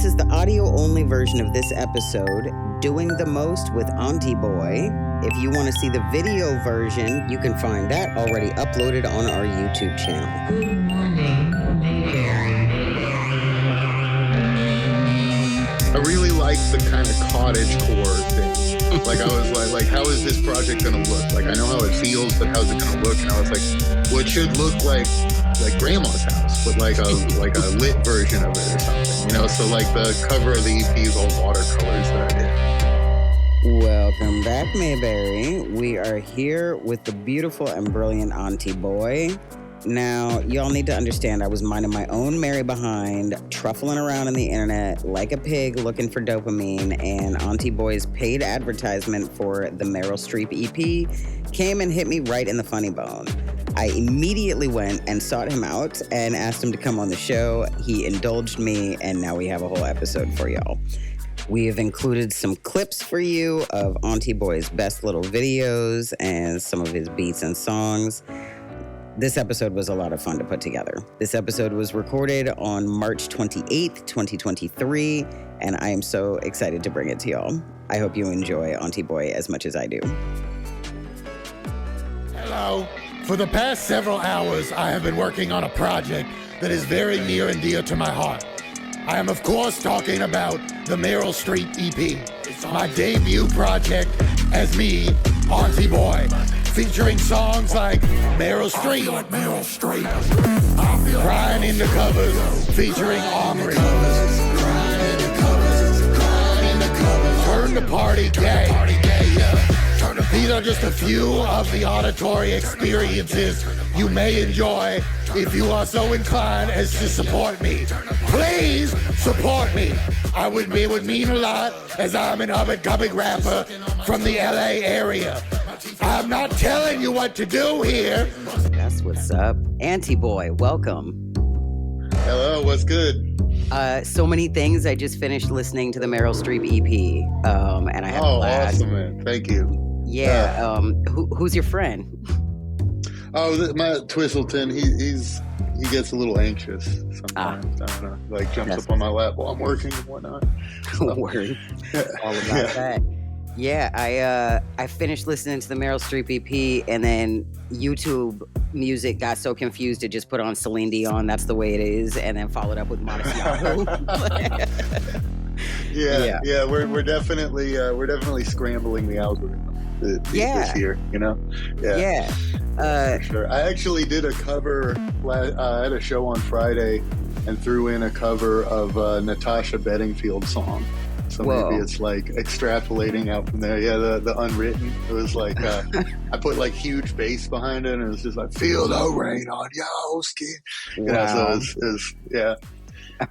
This is the audio-only version of this episode, Doing the Most with Auntie Boy. If you want to see the video version, you can find that already uploaded on our YouTube channel. Good Morning Mayberry. I really like the kind of cottagecore thing. Like I was like, how is this project gonna look? Like I know how it feels, but how's it gonna look? And I was like, well, it should look like grandma's house, but like a lit version of it or something, you know? So like the cover of the EP is all watercolors that I did. Welcome back, Mayberry. We are here with the beautiful and brilliant Auntie Boy. Now, y'all need to understand, I was minding my own merry behind, truffling around on the internet like a pig looking for dopamine, and Auntie Boy's paid advertisement for the Meryl Streep EP came and hit me right in the funny bone. I immediately went and sought him out and asked him to come on the show. He indulged me, and now we have a whole episode for y'all. We have included some clips for you of Auntie Boy's best little videos and some of his beats and songs. This episode was a lot of fun to put together. This episode was recorded on March 28th, 2023, and I am so excited to bring it to y'all. I hope you enjoy Auntie Boy as much as I do. Hello. For the past several hours, I have been working on a project that is very near and dear to my heart. I am, of course, talking about the Meryl Streep EP. It's my debut project as me, Auntie Boy, featuring songs like Meryl Streep, Crying in the Covers, featuring Omri, Turn the Party Gay. These are just a few of the auditory experiences you may enjoy if you are so inclined as to support me. Please support me. It would mean a lot, as I'm an up-and-coming rapper from the LA area. I'm not telling you what to do here. That's what's up. Auntie Boy, welcome. Hello, what's good? So many things. I just finished listening to the Meryl Streep EP, and I had a blast. Awesome, man. Thank you. Yeah. Who's your friend? My Twissleton. He gets a little anxious sometimes. I don't know. Like jumps up on my lap while I'm working and whatnot. So. Word. All about that. Yeah, I finished listening to the Meryl Streep EP, and then YouTube Music got so confused it just put on Celine Dion, That's the Way It Is, and then followed up with Modestiano. Yeah. We're definitely scrambling the algorithm this year, you know? Yeah. For sure. I actually did a cover. I had a show on Friday and threw in a cover of a Natasha Bedingfield song. So maybe it's like extrapolating out from there. Yeah, the Unwritten. It was like I put like huge bass behind it, and it was just like feel the rain on your skin. Wow. You know, so it was yeah.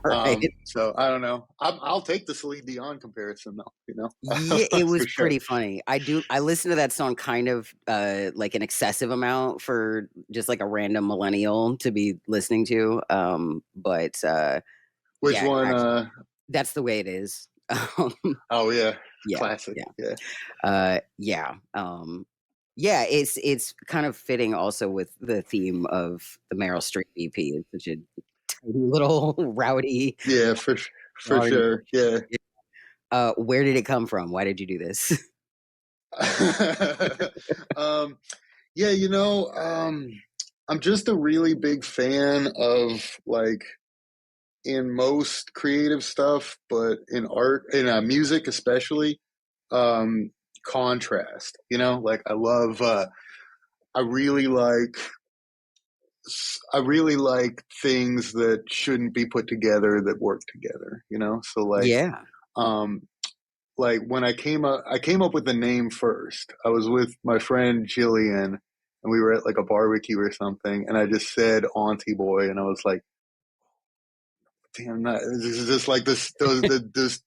Right. So I don't know. I'll take the Celine Dion comparison though. You know. Yeah, it was pretty funny. I listened to that song kind of like an excessive amount for just like a random millennial to be listening to. But which one? Actually, That's the Way It Is. Classic. It's kind of fitting also with the theme of the Meryl Streep EP. It's such a tiny little rowdy. Yeah, for sure. Yeah. Where did it come from? Why did you do this? I'm just a really big fan of like in most creative stuff, but in art, in music especially, contrast, you know, like I love, I really like things that shouldn't be put together that work together, you know? So like, like when I came up with the name first. I was with my friend Jillian and we were at like a barbecue or something, and I just said Auntie Boy, and I was like, damn, this is just like those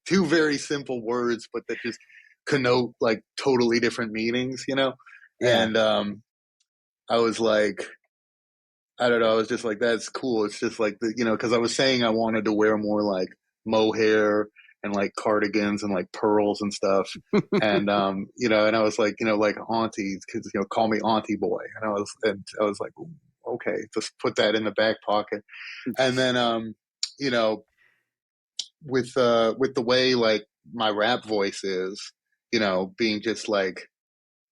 two very simple words, but that just connote like totally different meanings, you know? Yeah. And I was like, I don't know, I was just like, that's cool. It's just like, because I was saying I wanted to wear more like mohair and like cardigans and like pearls and stuff. And, and I was like, like aunties, because, call me Auntie Boy. And I was like, okay, just put that in the back pocket. And then, with the way like my rap voice is, you know, being just like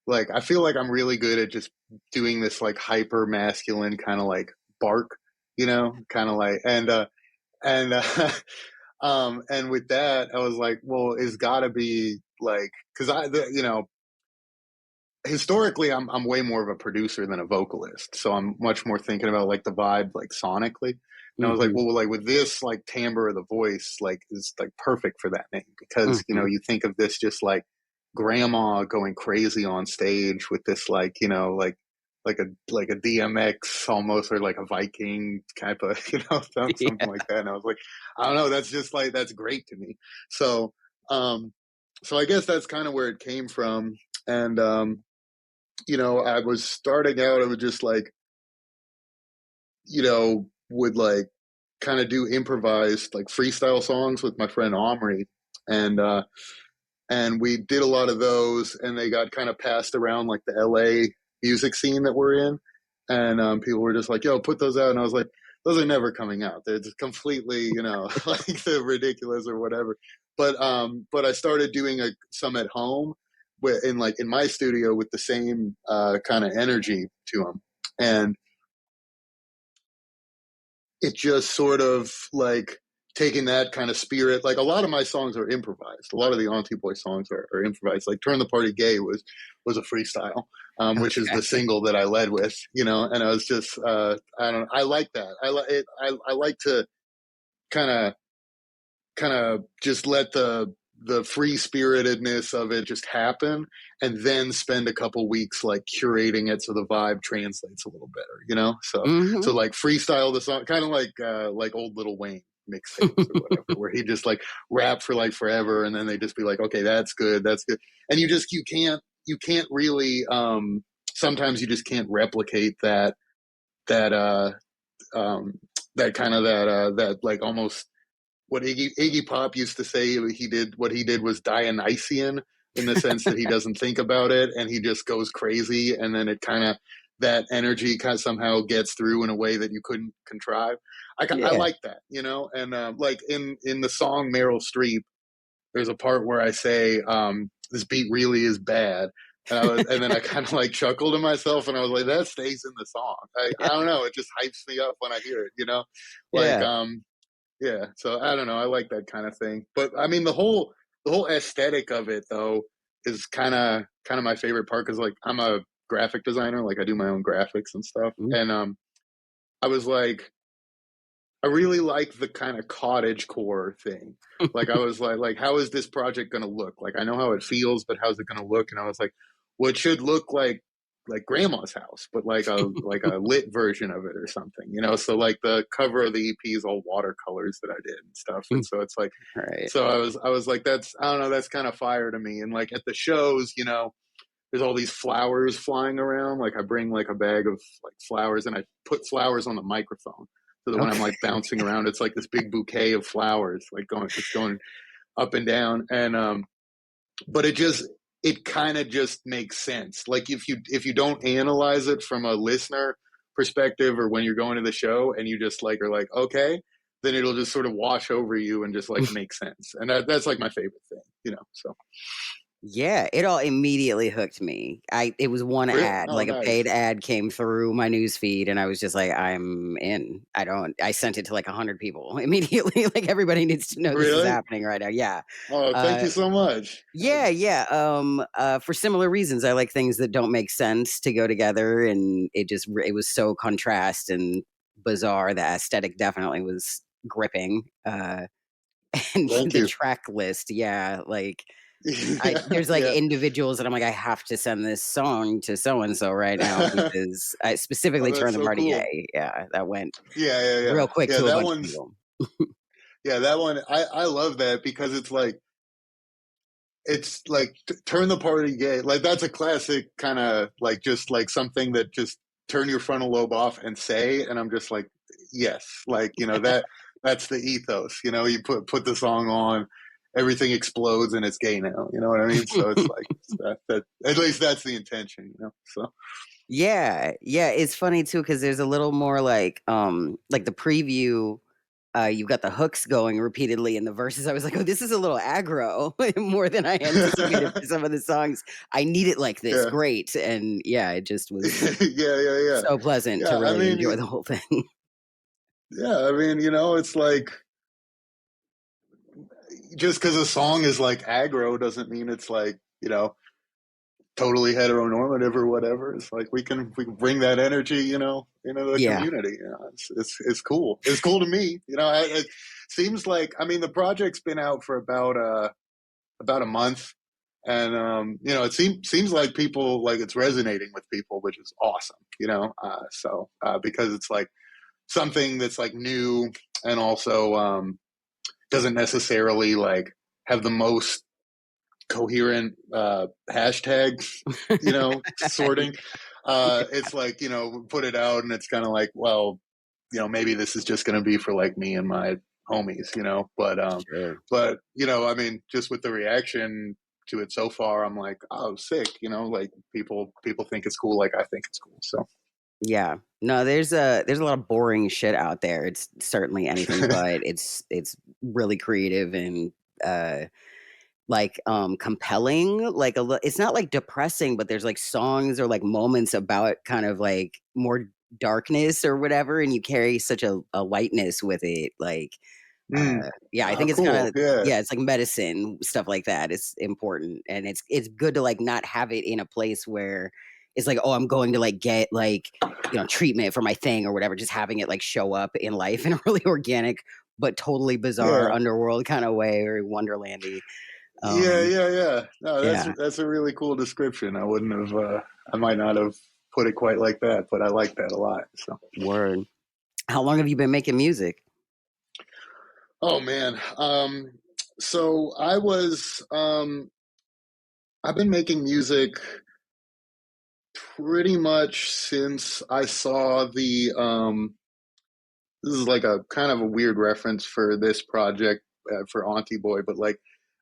I feel like I'm really good at just doing this like hyper masculine kind of like bark, you know, kind of like and and with that I was like, well, it's got to be like, because you know, historically I'm way more of a producer than a vocalist, so I'm much more thinking about like the vibe like sonically. And I was like, Mm-hmm. well, like with this like timbre of the voice like is like perfect for that name, because you know, Mm-hmm. you think of this just like grandma going crazy on stage with this like, you know, like a DMX almost, or like a Viking type of, you know, something Yeah. like that. And I was like, I don't know, that's just like, that's great to me. So so I guess that's kind of where it came from. And you know, I was starting out, I would just like, you know, would like kind of do improvised like freestyle songs with my friend Omri. And and we did a lot of those, and they got kind of passed around like the LA music scene that we're in. And people were just like, yo, put those out. And I was like, those are never coming out. They're just completely, you know, like they're ridiculous or whatever. But I started doing some at home in like in my studio with the same kind of energy to them. And it just sort of like taking that kind of spirit. Like a lot of my songs are improvised. A lot of the Auntie Boy songs are improvised. Like "Turn the Party Gay" was a freestyle, which is the Okay. single that I led with. You know, and I was just I don't know, I like that. I like it. I like to kind of just let the free spiritedness of it just happen, and then spend a couple weeks like curating it so the vibe translates a little better, you know. So Mm-hmm. like freestyle the song, kind of like old Little Wayne mixtapes or whatever, where he just like rap for like forever, and then they just be like, okay, that's good, and you can't really sometimes you just can't replicate that um that kind of that like almost what Iggy Pop used to say he did. What he did was Dionysian, in the sense that he doesn't think about it and he just goes crazy, and then it kind of, that energy kind of somehow gets through in a way that you couldn't contrive. I Yeah. like that, you know. And like in the song Meryl Streep, there's a part where I say, "This beat really is bad." And then I kind of like chuckled to myself, and I was like, "That stays in the song." I don't know. It just hypes me up when I hear it, you know. Like Yeah. yeah, so I don't know. I like that kind of thing. But I mean, the whole aesthetic of it though is kind of my favorite part, because like I'm a graphic designer, like I do my own graphics and stuff. Mm. And I was like, I really like the kind of cottagecore thing. Like I was like, how is this project going to look? Like I know how it feels, but how's it going to look? And I was like, well, it should look like grandma's house, but like a lit version of it or something, you know. So like the cover of the EP is all watercolors that I did and stuff. And so it's like, Right. so I was like, that's, I don't know, that's kind of fire to me. And like at the shows, you know, there's all these flowers flying around. Like I bring like a bag of like flowers, and I put flowers on the microphone, so that when I'm Okay. like bouncing around, it's like this big bouquet of flowers, like going up and down. And but it kind of just makes sense. Like if you don't analyze it from a listener perspective, or when you're going to the show and you just like are like, okay, then it'll just sort of wash over you and just like make sense. And that's like my favorite thing, you know. So Yeah, it all immediately hooked me. It was one really, ad, oh like a nice. paid ad came through my news feed, and I was just like, I'm in. I sent it to like 100 people immediately. Like everybody needs to know this is Really? happening right now. Yeah. Oh, thank Uh you so much. yeah, yeah. For similar reasons. I like things that don't make sense to go together, and it was so contrast and bizarre. The aesthetic definitely was gripping. And Thank the you. track list, yeah, like Yeah, there's like yeah. individuals that I'm like, I have to send this song to so and so right now, because I Oh, specifically that's Turn the so Party cool. Gay. Yeah, that went Yeah, yeah, yeah. real quick Yeah, to a that bunch of one's people. yeah, that one I love that, because it's like turn the party gay. Like that's a classic kind of like just like something that just turn your frontal lobe off and say. And I'm just like, yes, like, you know, that's the ethos, you know. You put the song on, everything explodes and it's gay now, you know what I mean? So it's like that at least that's the intention, you know. So Yeah, yeah, it's funny too because there's a little more like the preview. you've got the hooks going repeatedly in the verses. I was like, oh, this is a little aggro more than I anticipated for some of the songs. I need it like this. Yeah. Great. And yeah, it just was Yeah. so pleasant Yeah, to I really mean, enjoy the whole thing. yeah, I mean, it's like just because a song is like aggro doesn't mean it's like, totally heteronormative or whatever. It's like we can bring that energy, into the Yeah. community. It's cool. It's cool to me. It seems like, I mean, the project's been out for about a month, and it seems like people, like, it's resonating with people, which is awesome. Because it's like something that's like new, and also doesn't necessarily like have the most coherent hashtag sorting. It's like, put it out and it's kind of like, well, maybe this is just going to be for like me and my homies, Sure. but I mean, just with the reaction to it so far, I'm like, oh, sick, like people think it's cool, like I think it's cool. So Yeah. No, there's a lot of boring shit out there. It's certainly anything but. It's really creative and compelling. Like it's not like depressing, but there's like songs or like moments about kind of like more darkness or whatever, and you carry such a lightness with it. Like yeah, I think it's kind cool. of Yeah. yeah, it's like medicine, stuff like that. It's important, and it's good to like not have it in a place where it's like, oh, I'm going to like get like treatment for my thing or whatever. Just having it like show up in life in a really organic but totally bizarre Yeah. underworld kind of way, or wonderlandy. Yeah. No, Yeah. that's a really cool description. I might not have put it quite like that, but I like that a lot. So Word. How long have you been making music? oh man. So I've been making music pretty much since I saw this is like a kind of a weird reference for this project, for Auntie Boy, but like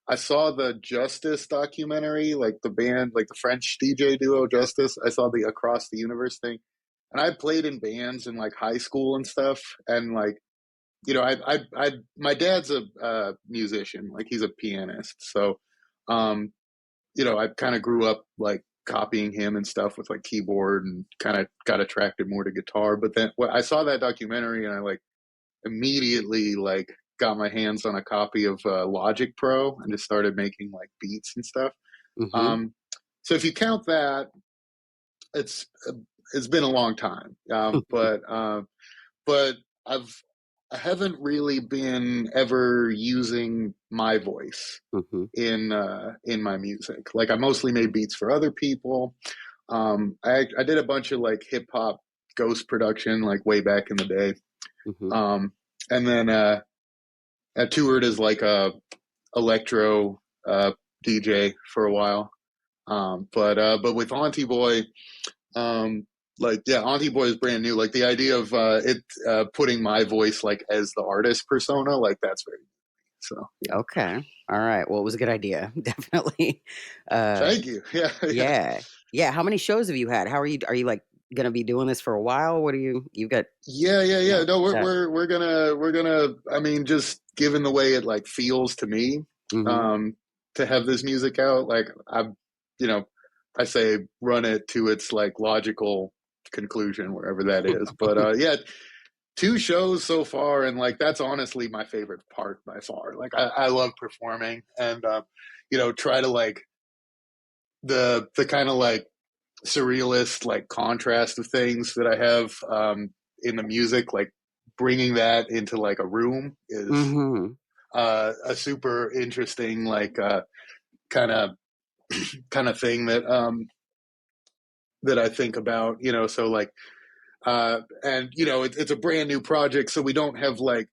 I saw the Justice documentary, like the band, like the French DJ duo Justice. I saw the Across the Universe thing, and I played in bands in like high school and stuff, and like my dad's a musician, like he's a pianist, so I kind of grew up like copying him and stuff with like keyboard, and kind of got attracted more to guitar. But then I saw that documentary, and I like immediately like got my hands on a copy of Logic Pro and just started making like beats and stuff. Mm-hmm. So if you count that, it's been a long time. But I haven't really been ever using my voice Mm-hmm. in my music. Like I mostly made beats for other people. I did a bunch of like hip hop ghost production like way back in the day. Mm-hmm. And then I toured as like a electro DJ for a while. But with Auntie Boy, Auntie Boy is brand new. Like the idea of putting my voice like as the artist persona, like that's very new. So yeah. Okay. All right. Well, it was a good idea. Definitely. Thank you. Yeah. Yeah. How many shows have you had? Are you like gonna be doing this for a while? What do you got? Yeah. No, we're gonna. I mean, just given the way it like feels to me, Mm-hmm. to have this music out, like I say run it to its like logical conclusion wherever that is. But yeah, 2 shows so far, and like that's honestly my favorite part by far. Like I love performing, and try to like the kind of like surrealist like contrast of things that I have in the music, like bringing that into like a room is Mm-hmm. a super interesting like kind of thing that I think about, so like and it's a brand new project, so we don't have like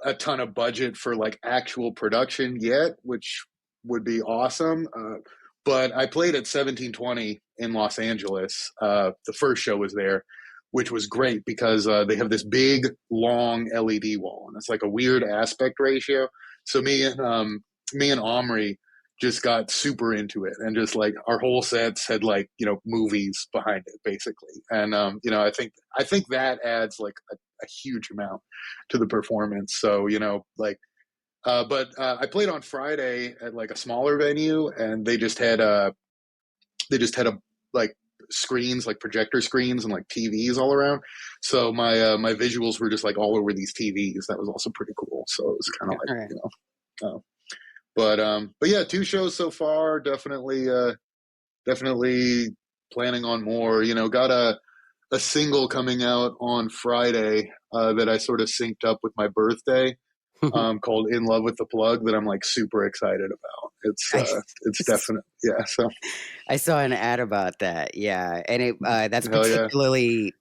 a ton of budget for like actual production yet, which would be awesome. But I played at 1720 in Los Angeles. The first show was there, which was great because they have this big, long LED wall, and it's like a weird aspect ratio. So me and Omri just got super into it, and just like our whole sets had like, you know, movies behind it basically. And you know, I think that adds like a huge amount to the performance. So, you know, like but I played on Friday at like a smaller venue, and they just had a like screens, like projector screens and like TVs all around. So my visuals were just like all over these TVs. That was also pretty cool. So it was kind of like, right. you know, but yeah, 2 shows so far. Definitely planning on more. You know, got a single coming out on Friday that I sort of synced up with my birthday, called "In Love with the Plug," that I'm like super excited about. It's definite, yeah. So I saw an ad about that, yeah, and it that's hell yeah. particularly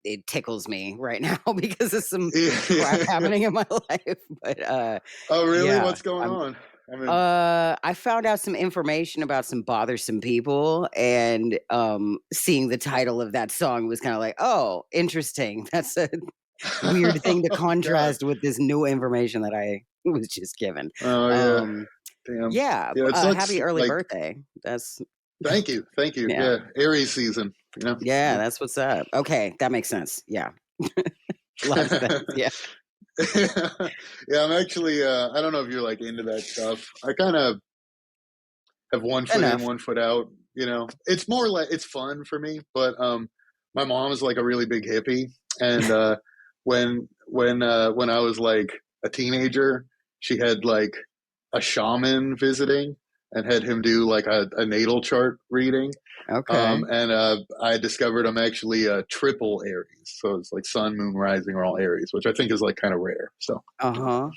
it tickles me right now because of some crap Yeah. happening in my life. But Oh really? yeah, What's going on? I mean, I found out some information about some bothersome people, and seeing the title of that song was kind of like, oh, interesting. That's a weird thing to oh god. contrast with this new information that I was just given. Oh yeah. Um, Damn. yeah, Yeah, it sucks. happy early Like, birthday. That's thank you. yeah, Yeah, Aries season. You know. yeah, that's what's up. Okay, that makes sense. Yeah, a lot of sense. Yeah. Yeah, I'm actually. I don't know if you're like into that stuff. I kind of have one foot in, Enough. one foot out. You know, it's more like it's fun for me. But my mom is like a really big hippie, and when I was like a teenager, she had like a shaman visiting and had him do like a natal chart reading. Okay. And I discovered I'm actually a triple Aries, so it's like Sun, Moon, Rising are all Aries, which I think is like kind of rare. So Uh-huh.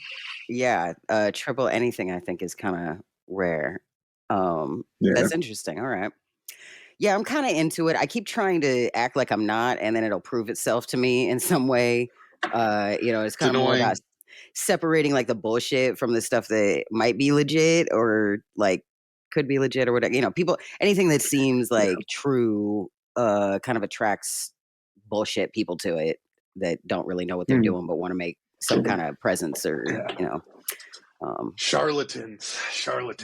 Yeah, triple anything I think is kinda rare. yeah, That's interesting, alright. Yeah, I'm kinda into it. I keep trying to act like I'm not, and then it'll prove itself to me in some way. You know, it's it's kinda more about annoying. separating, like, the bullshit from the stuff that might be legit or, like, could be legit or whatever. You know, people anything that seems Yeah. like true, kind of attracts bullshit people to it that don't really know what they're Hmm. doing but wanna make some kinda presence or, Yeah. you know, um, Charlatans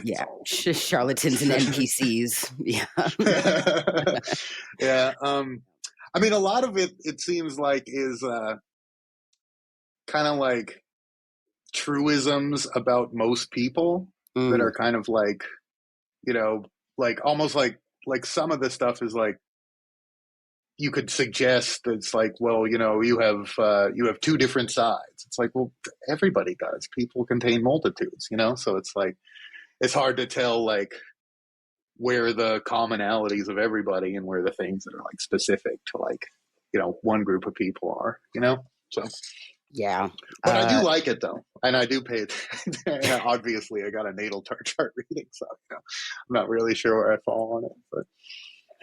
yeah, all charlatans and over. NPCs. Yeah. Yeah. I mean, a lot of it seems like is kind of like truisms about most people that Mm, are kind of like, you know, like almost like some of the stuff is like you could suggest it's like, well, you know, you have 2 different sides. It's like, well, everybody does. People contain multitudes, you know. So it's like it's hard to tell like where the commonalities of everybody and where the things that are like specific to like, you know, one group of people are, you know. So yeah. but I do like it though, and I do pay attention. Obviously, I got a natal chart reading, so you know, I'm not really sure where I fall on it. But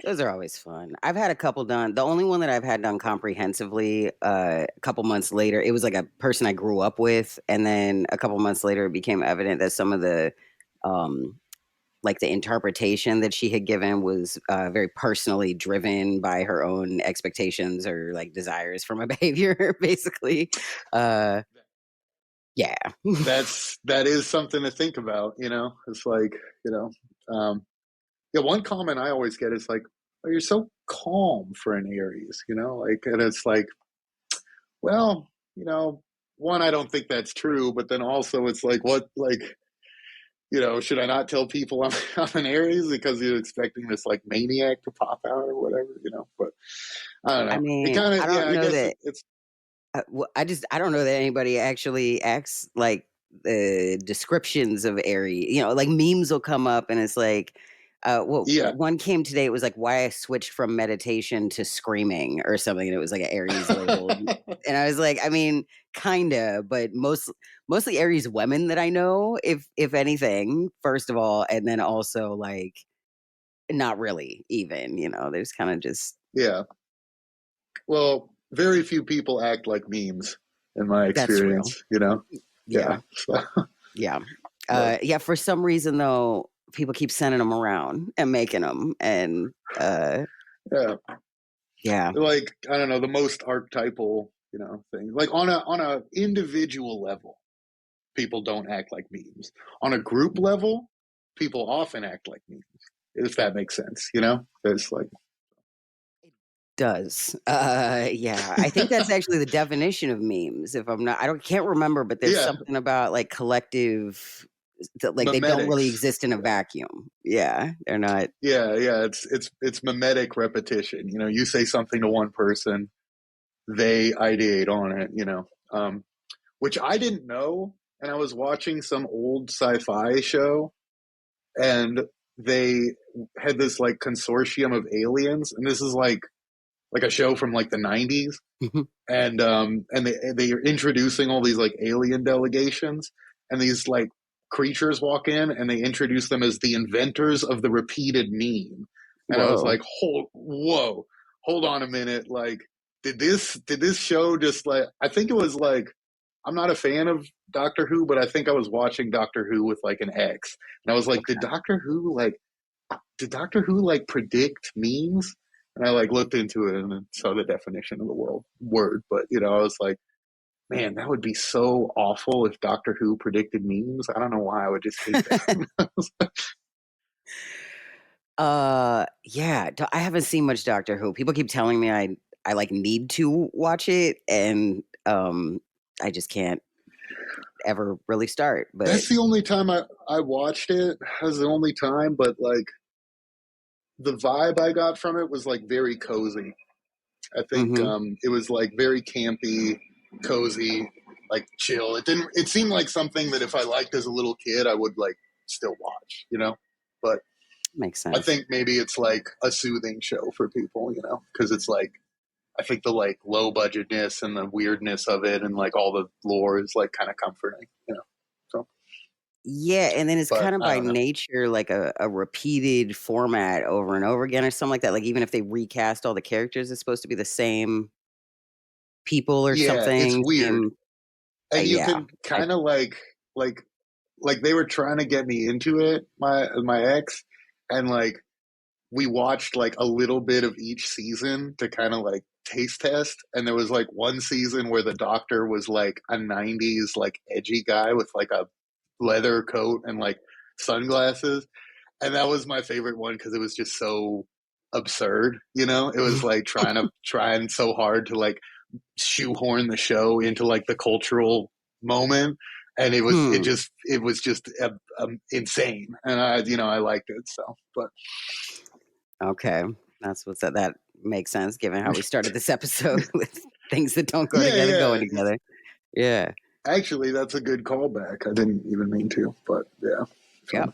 Those are always fun. I've had a couple done. The only one that I've had done comprehensively, a couple months later, it was like a person I grew up with, and then a couple months later, it became evident that some of the, um, like the interpretation that she had given was very personally driven by her own expectations or like desires for my behavior, basically. Uh, yeah. that is something to think about. You know, it's like, you know, yeah. One comment I always get is like, "Oh, you're so calm for an Aries," you know, like, and it's like, well, you know, one, I don't think that's true, but then also it's like, what, like, you know, should I not tell people I'm an Aries because you're expecting this like maniac to pop out or whatever, you know? But I don't I know. It mean, kind I of, yeah, don't I know guess that. it's, I don't know that anybody actually acts like the descriptions of Aries. You know, like memes will come up and it's like, well, yeah. one came today. It was like why I switched from meditation to screaming or something, and it was like an Aries labeled. And I was like, I mean, kinda, but mostly Aries women that I know, if anything, first of all, and then also like not really even. You know, there's kind of just Yeah. Well, very few people act like memes in my that's real. experience, you know? Yeah. Yeah. So, Yeah. but Yeah, for some reason though, people keep sending them around and making them, and, yeah, yeah. like, I don't know, the most archetypal, you know, thing. Like on a individual level, people don't act like memes. On a group level, people often act like memes, if that makes sense, you know? It's like, Does. Yeah. I think that's actually the definition of memes. If I'm not, can't remember, but there's yeah, something about like collective, like they don't really memetics. exist in a vacuum. Yeah. They're not. Yeah, yeah, it's mimetic repetition. You know, you say something to one person, they ideate on it, you know. Which I didn't know, and I was watching some old sci-fi show, and they had this like consortium of aliens, and this is like a show from like the 90s, and they're introducing all these like alien delegations, and these like creatures walk in, and they introduce them as the inventors of the repeated meme, and I was Whoa. like, whoa, hold on a minute, like did this show just like, I think it was like, I'm not a fan of Doctor Who, but I think I was watching Doctor Who with like an ex, and I was like, did Doctor Who like predict memes? And I like looked into it and saw the definition of the word. But, you know, I was like, man, that would be so awful if Doctor Who predicted memes. I don't know why I would just hate that. Yeah. I haven't seen much Doctor Who. People keep telling me I like need to watch it, and I just can't ever really start. But That's the only time I watched it. That's the only time, but like the vibe I got from it was like very cozy. I think it was like very campy, cozy, like chill. It seemed like something that if I liked as a little kid, I would like still watch, you know? But makes sense. I think maybe it's like a soothing show for people, you know? Because it's like, I think the like low budgetness and the weirdness of it and like all the lore is like kind of comforting, you know? So. Yeah, and then it's But kind of I by don't know. nature like a repeated format over and over again or something like that. Like even if they recast all the characters, it's supposed to be the same people or Yeah, it's something. weird. Same, And you yeah. can kind of like they were trying to get me into it, my ex, and like we watched like a little bit of each season to kind of like taste test, and there was like one season where the doctor was like a 90s like edgy guy with like a leather coat and like sunglasses, and that was my favorite one because it was just so absurd, you know. It was like trying so hard to like shoehorn the show into like the cultural moment, and it was just insane, and I liked it, so. But Okay. That's what's that. That makes sense given how we started this episode with things that don't go yeah, together going yeah, together. Yeah. actually that's a good callback. I didn't even mean to, but yeah, Yeah.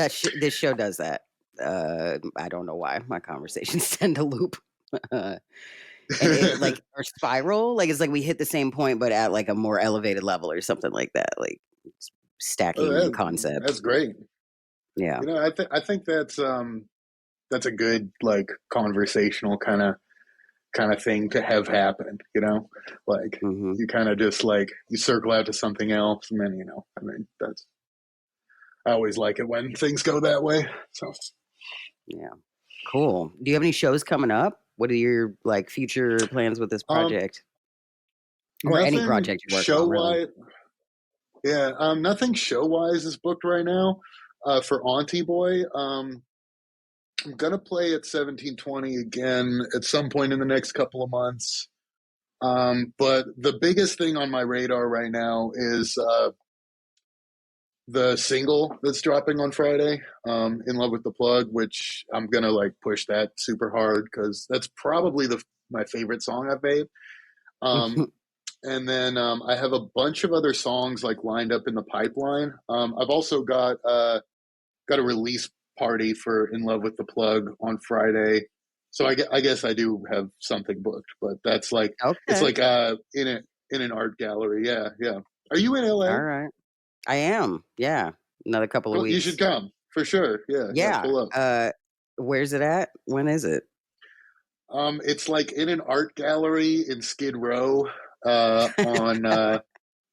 so. This show does that. I don't know why my conversations tend to loop. And it like or spiral, like it's like we hit the same point but at like a more elevated level or something like that, like stacking concepts. That's great. Yeah. You know, I think that's a good like conversational kind of thing to have happen, you know, like you kind of just like you circle out to something else, and then, you know, I mean, I always like it when things go that way, so. Yeah, cool. Do you have any shows coming up? What are your like future plans with this project, or any Nothing project you're working show on, really? wise. Yeah, nothing show wise is booked right now. For Auntie Boy, I'm gonna play at 1720 again at some point in the next couple of months. But the biggest thing on my radar right now is the single that's dropping on Friday, "In Love with the Plug," which I'm gonna like push that super hard because that's probably my favorite song I've made. And then I have a bunch of other songs like lined up in the pipeline. I've also got a release party for "In Love with the Plug" on Friday, so I guess I do have something booked. But that's like it's Okay. like in an art gallery. Yeah, yeah. Are you in LA? All right. I am. Yeah. Another couple of Well, you weeks. should come for sure. Yeah, yeah. Yeah. Pull up. Where's it at? When is it? It's like in an art gallery in Skid Row on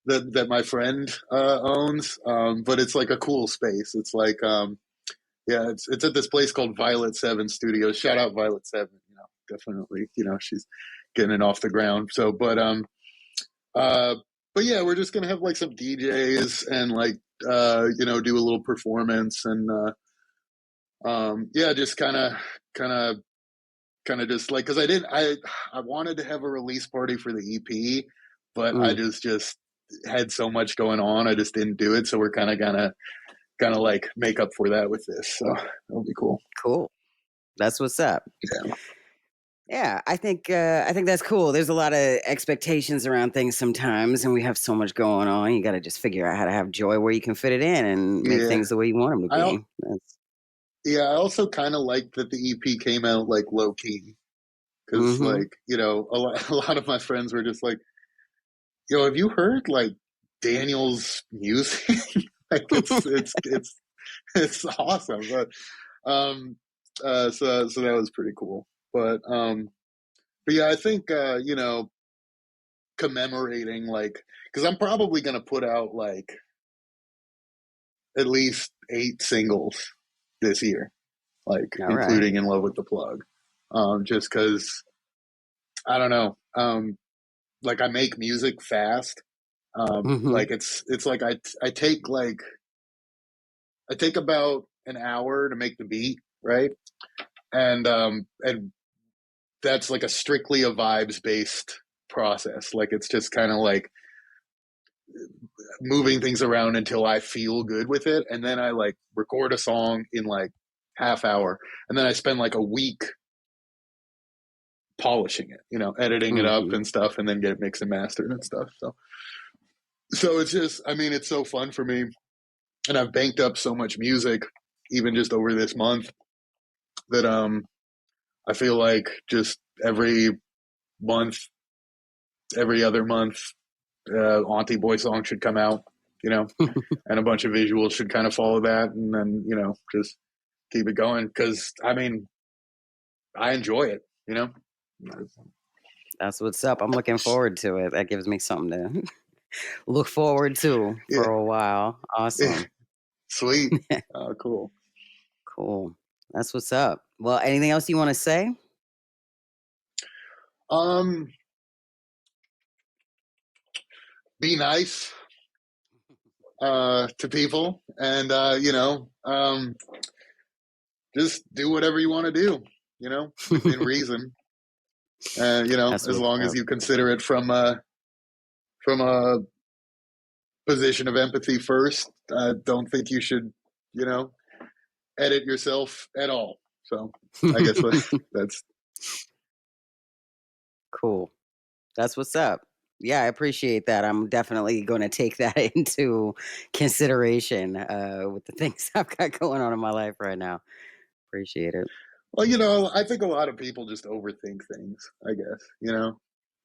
that my friend owns. But it's like a cool space. It's like yeah, it's at this place called Violet 7 Studios. Shout out Violet 7. You know, definitely. You know, she's getting it off the ground. So, but yeah, we're just gonna have like some DJs and like do a little performance and just kind of just like, because I wanted to have a release party for the EP, but I just had so much going on, I just didn't do it. So we're kind of gonna like make up for that with this. So that'll be cool. Cool. That's what's up. Yeah. Yeah, I think that's cool. There's a lot of expectations around things sometimes, and we have so much going on. You got to just figure out how to have joy where you can fit it in and make things the way you want them to be. I also kind of like that the EP came out like low key, because like a lot of my friends were just like, "Yo, have you heard like Daniel's music? Like it's awesome." But so that was pretty cool. But yeah, I think commemorating, like, because I'm probably gonna put out like at least 8 singles this year, like including In Love with the Plug, just because I don't know, like I make music fast, like it's like I take about an hour to make the beat, right, and that's like strictly a vibes based process. Like it's just kind of like moving things around until I feel good with it, and then I like record a song in like half hour, and then I spend like a week polishing it, editing it up and stuff, and then get it mixed and mastered and stuff. So it's just, I mean, it's so fun for me, and I've banked up so much music even just over this month that I feel like just every other month, Auntie Boy song should come out, and a bunch of visuals should kind of follow that, and then, just keep it going. Because, I mean, I enjoy it, That's what's up. I'm looking forward to it. That gives me something to look forward to for a while. Awesome. Sweet. Cool. Cool. That's what's up. Well, anything else you want to say? Be nice to people, and just do whatever you want to do, within reason, as long as you consider it from a position of empathy first. I don't think you should, edit yourself at all. So I guess that's cool. That's what's up. Yeah, I appreciate that. I'm definitely going to take that into consideration with the things I've got going on in my life right now. Appreciate it. Well, I think a lot of people just overthink things, I guess,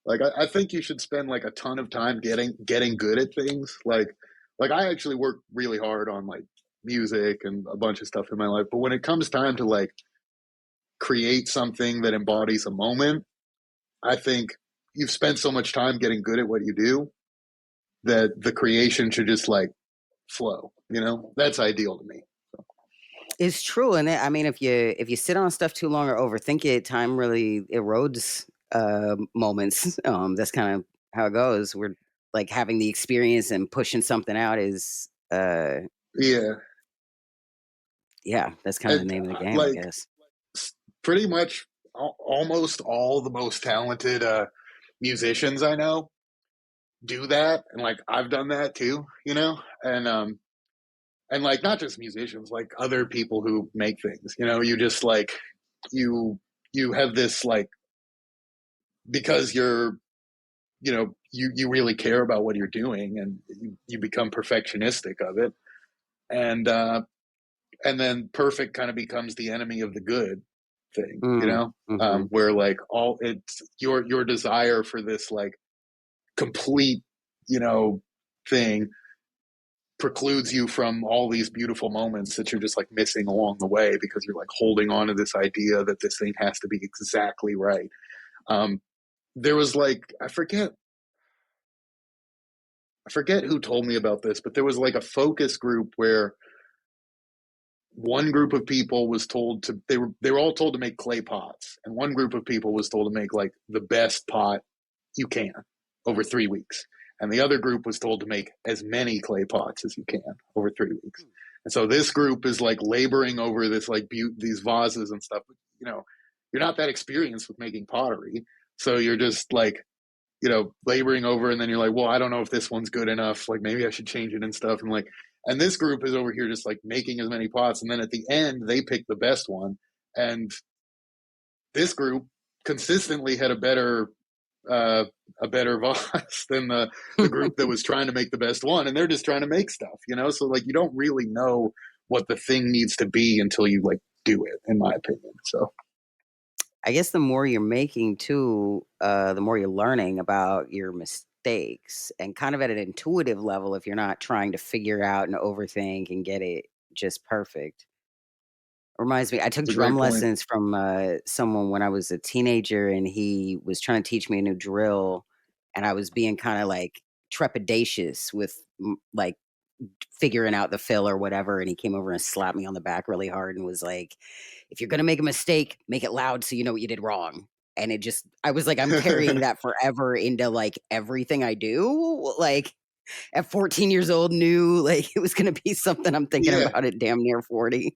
like I think you should spend like a ton of time getting good at things. Like I actually work really hard on like music and a bunch of stuff in my life, but when it comes time to like create something that embodies a moment, I think you've spent so much time getting good at what you do that the creation should just like flow, that's ideal to me. So. It's true. And I mean, if you sit on stuff too long or overthink it, time really erodes moments. That's kind of how it goes. We're like having the experience and pushing something out is that's kind of the name of the game, like, I guess. Pretty much almost all the most talented musicians I know do that, and like I've done that too, and like not just musicians, like other people who make things, you just like you have this like, because you're you really care about what you're doing, and you become perfectionistic of it, and then perfect kind of becomes the enemy of the good thing, where like all it's your desire for this like complete thing precludes you from all these beautiful moments that you're just like missing along the way, because you're like holding on to this idea that this thing has to be exactly right. There was like, I forget who told me about this, but there was like a focus group where one group of people was told to, they were all told to make clay pots, and one group of people was told to make like the best pot you can over 3 weeks. And the other group was told to make as many clay pots as you can over 3 weeks. And so this group is like laboring over this, like these vases and stuff. But, you know, you're not that experienced with making pottery. So you're just like, you know, laboring over, and then you're like, well, I don't know if this one's good enough. Like, maybe I should change it and stuff. And like, and this group is over here just like making as many pots. And then at the end, they pick the best one. And this group consistently had a better vase than the group that was trying to make the best one. And they're just trying to make stuff, you know? So like, you don't really know what the thing needs to be until you like do it, in my opinion. So I guess the more you're making too, the more you're learning about your mistakes, and kind of at an intuitive level, if you're not trying to figure out and overthink and get it just perfect. Reminds me, I took it's a great drum point. lessons from someone when I was a teenager, and he was trying to teach me a new drill, and I was being kind of like trepidatious with like figuring out the fill or whatever. And he came over and slapped me on the back really hard and was like, if you're going to make a mistake, make it loud so you know what you did wrong. And it just, I was like, I'm carrying that forever into like everything I do. Like at 14 years old, knew like it was going to be something I'm thinking Yeah. about at damn near 40.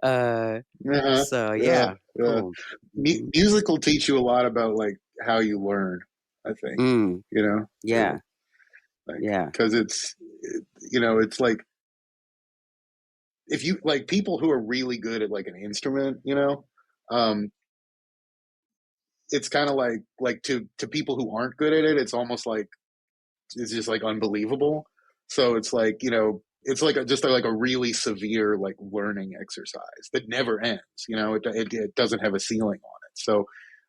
So Yeah. cool. Music will teach you a lot about like how you learn, I think, you know? Yeah. Like, Yeah. because you know, it's like, if you like people who are really good at like an instrument, you know, it's kind of like to people who aren't good at it, it's almost like, it's just like unbelievable. So it's like, you know, it's like just like a really severe like learning exercise that never ends, you know. It doesn't have a ceiling on it. So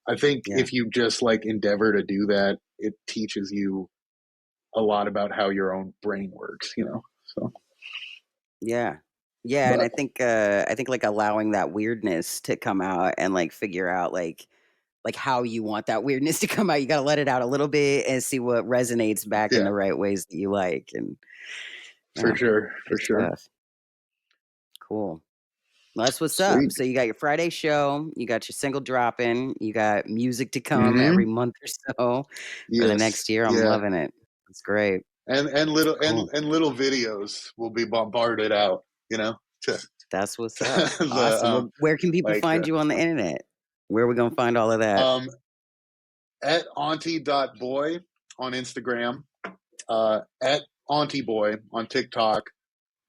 I think if you just like endeavor to do that, it teaches you a lot about how your own brain works, you know. So yeah, and I think like allowing that weirdness to come out and like figure out like how you want that weirdness to come out. You got to let it out a little bit and see what resonates back in the right ways that you like. And for sure. Stuff. Cool. Well, that's what's up. So you got your Friday show, you got your single dropping, you got music to come every month or so for the next year. I'm loving it. It's great. And little videos will be bombarded out, you know. That's what's up. Awesome. Well, where can people find you on the internet? Where are we gonna find all of that? At auntie.boy on Instagram, at Auntie Boy on TikTok.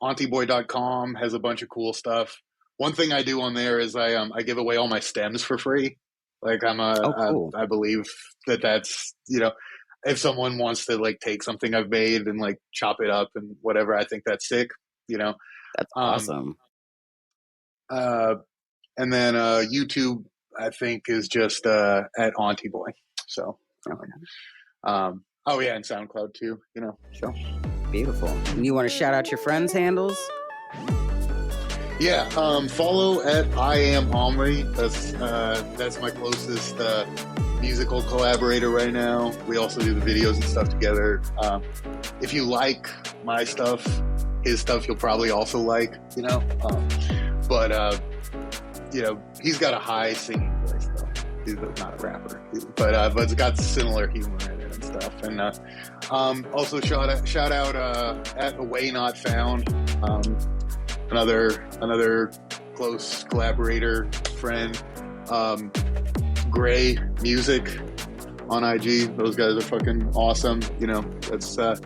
AuntieBoy.com has a bunch of cool stuff. One thing I do on there is I give away all my stems for free. Like cool. I believe that's, you know, if someone wants to like take something I've made and like chop it up and whatever, I think that's sick, you know. That's awesome. And then YouTube, I think, is just at Auntie Boy. So and SoundCloud too, you know. So beautiful. And you want to shout out your friends' handles? Yeah, follow at I Am Omri. That's my closest musical collaborator right now. We also do the videos and stuff together. If you like my stuff, his stuff you'll probably also like, you know. But you know, he's got a high singing voice though. He's not a rapper, but it's got similar humor in it and stuff. And also shout out at Away Not Found. Another close collaborator friend, Gray Music on IG. Those guys are fucking awesome. You know, that's and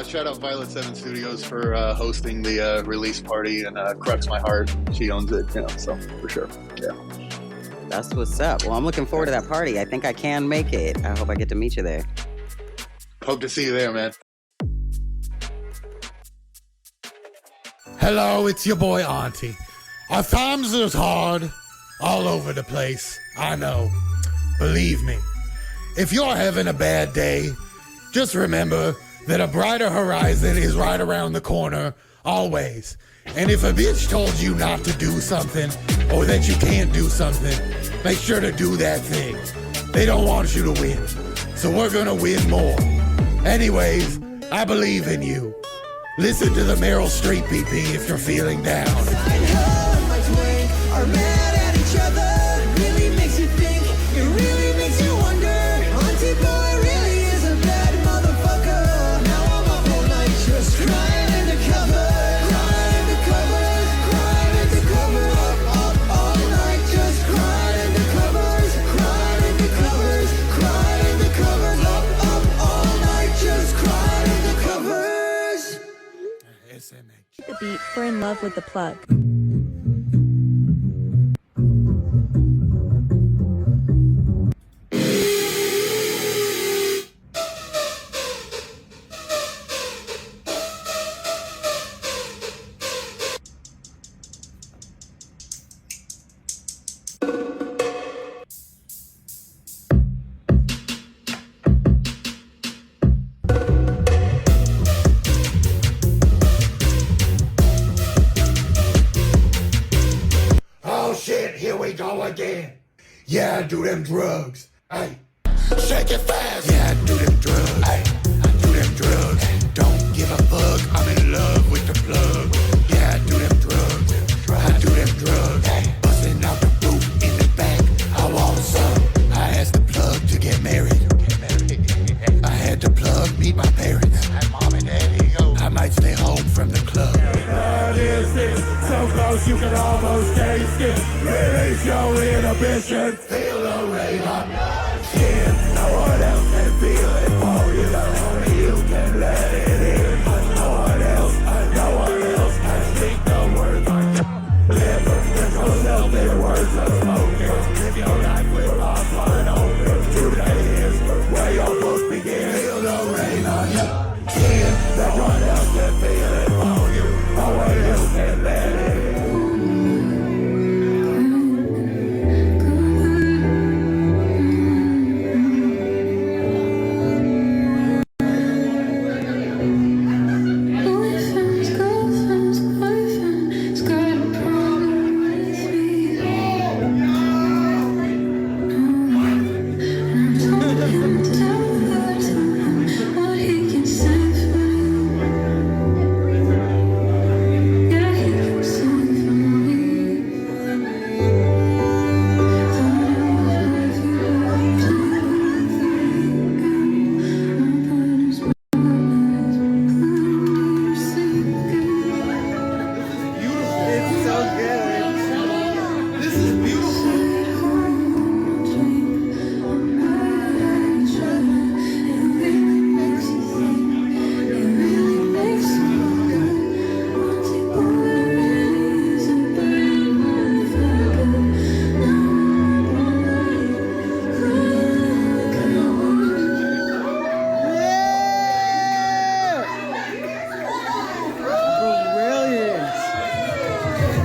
shout out Violet 7 Studios for hosting the release party, and Crux My Heart, she owns it, you know, so for sure. Yeah. That's what's up. Well, I'm looking forward to that party. I think I can make it. I hope I get to meet you there. Hope to see you there, man. Hello, it's your boy Auntie. Our times is hard all over the place, I know. Believe me. If you're having a bad day, just remember that a brighter horizon is right around the corner, always. And if a bitch told you not to do something, or that you can't do something, make sure to do that thing. They don't want you to win, so we're gonna win more. Anyways, I believe in you. Listen to the Meryl Streep PP if you're feeling down. Are mad at each other. Really makes you think. It really makes you wonder. Auntie Boy really for In Love with the Plug. Oh shit, here we go again. Yeah, I do them drugs. Hey, shake it fast. Yeah, I do them drugs. Hey, I do them drugs. Don't give a fuck. I'm in love with the plug. Yeah, I do them drugs. I do them drugs. Hey, busting out the boot in the back. I want some. I asked the plug to get married. I had the plug meet my parents. Mom and daddy go. I might stay home from the club. So close you can almost taste it. Release your inhibition. Feel the rain on your skin. No one else can feel it for you. Only you can let it in. No one else can speak the words on your liver. There's no self-made words of smoking. Live your life with our fun open. Today is where your book begins. Feel the rain on your skin. No one else can feel it for you. No one else can let it in.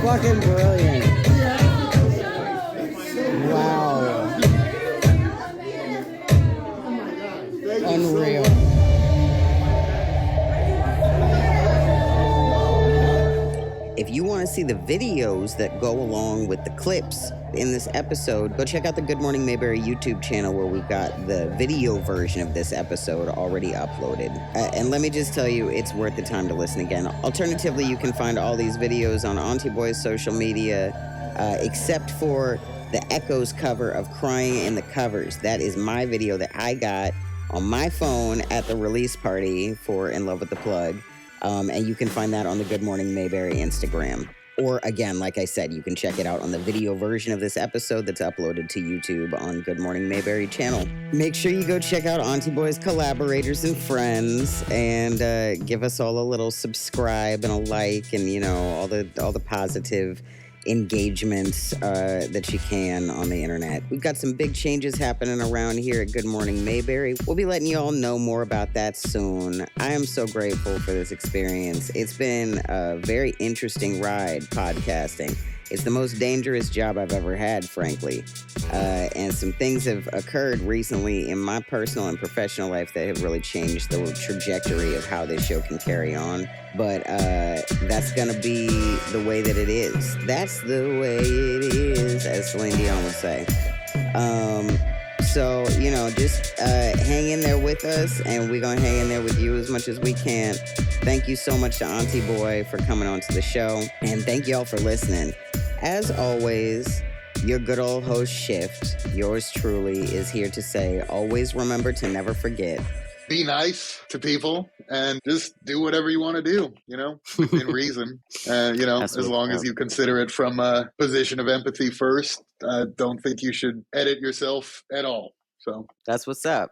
Fucking brilliant. Wow. Unreal. If you want to see the videos that go along with the clips in this episode, go check out the Good Morning Mayberry YouTube channel where we've got the video version of this episode already uploaded. And let me just tell you, it's worth the time to listen again. Alternatively, you can find all these videos on Auntie Boy's social media, except for the Echoes cover of Crying in the Covers. That is my video that I got on my phone at the release party for In Love with the Plug. And you can find that on the Good Morning Mayberry Instagram. Or again, like I said, you can check it out on the video version of this episode that's uploaded to YouTube on Good Morning Mayberry channel. Make sure you go check out Auntie Boy's collaborators and friends and give us all a little subscribe and a like and, you know, all the positive engagements that you can on the internet. We've got some big changes happening around here at Good Morning Mayberry. We'll be letting you all know more about that soon. I am so grateful for this experience. It's been a very interesting ride podcasting. It's the most dangerous job I've ever had, frankly. And some things have occurred recently in my personal and professional life that have really changed the trajectory of how this show can carry on. But that's going to be the way that it is. That's the way it is, as Celine Dion would say. So, you know, just hang in there with us, and we're going to hang in there with you as much as we can. Thank you so much to Auntie Boy for coming on to the show, and thank you all for listening. As always, your good old host Shift, yours truly, is here to say, always remember to never forget. Be nice to people and just do whatever you want to do, you know, within reason. You know, as long as you consider it from a position of empathy first. Don't think you should edit yourself at all. So that's what's up.